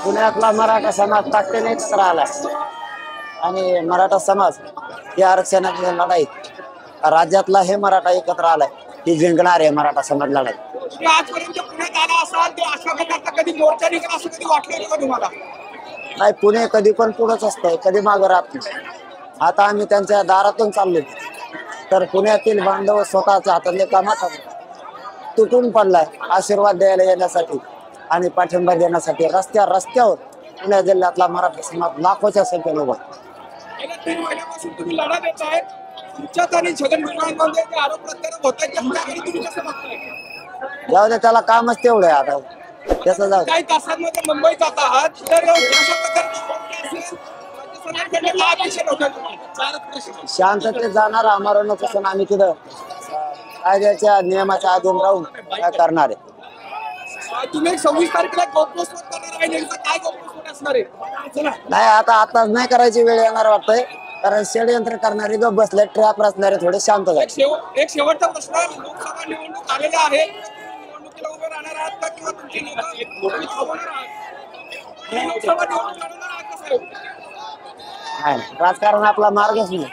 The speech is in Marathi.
पुण्यातला मराठा समाज ताकदीने एकत्र आलाय आणि मराठा समाज या आरक्षणाच्या लढाईत राज्यातला हे मराठा एकत्र आलाय, ही जिंकणार आहे मराठा समाज लढाई. तुम्ही आजपर्यंत पुण्यात आला असाल ते अशा प्रकारचा कधी मोर्चा निघाला असं कधी वाटलं का तुम्हाला? नाही, पुणे कधी पण पुढंच असतंय, कधी मागं राहत नाही. आता आम्ही त्यांच्या दारातून चाललोय, तर पुण्यातील बांधव स्वतःच्या हातातले कामात तुटून पडलाय आशीर्वाद द्यायला येण्यासाठी आणि पाठिंबा देण्यासाठी. रस्त्यावर पुणे जिल्ह्यातला मराठा समाज लाखोच्या संख्येने उभा आहे. गेल्या 3 महिन्यापासून तुम्ही लढा देत आहे तुमच्यात आणि छगन भुजबळांमध्ये जे आरोप प्रत्यारोप होत आहेत त्याकडे तुम्ही कसं बघताय? जाऊ दे, त्याला कामच तेवढं आहे आता, त्याचं जाऊ दे. काही तासांमध्ये मुंबईत जात आहात तर अशा प्रकारची राज्य सरकारकडे काय अपेक्षा होत्या तुम्हाला? शांततेत जाणार आम्हाला नकोसन आम्ही तिथं कायद्याच्या नियमाच्या अधीन राहून काय करणार आहे. तुम्ही 26 तारखेला गौप्रोत्सव करणार आहे, नेमकं काय गौप्रोत्सव असणार आहे? चला. नाही, आताच नाही करायची वेळ येणार वाटतंय, कारण षडयंत्र करणारे जो बसले ट्रॅप रचणारे थोडे शांत झाले. एक शेवटचा प्रश्न, लोकसभा निवडणूक आलेल्या आहे, निवडणुकीला उभे राहणार आहात का किंवा तुमची लोकसभा निवडणूक लढवणार आहात का साहेब? नाही, राजकारण आपला मार्गच नाही.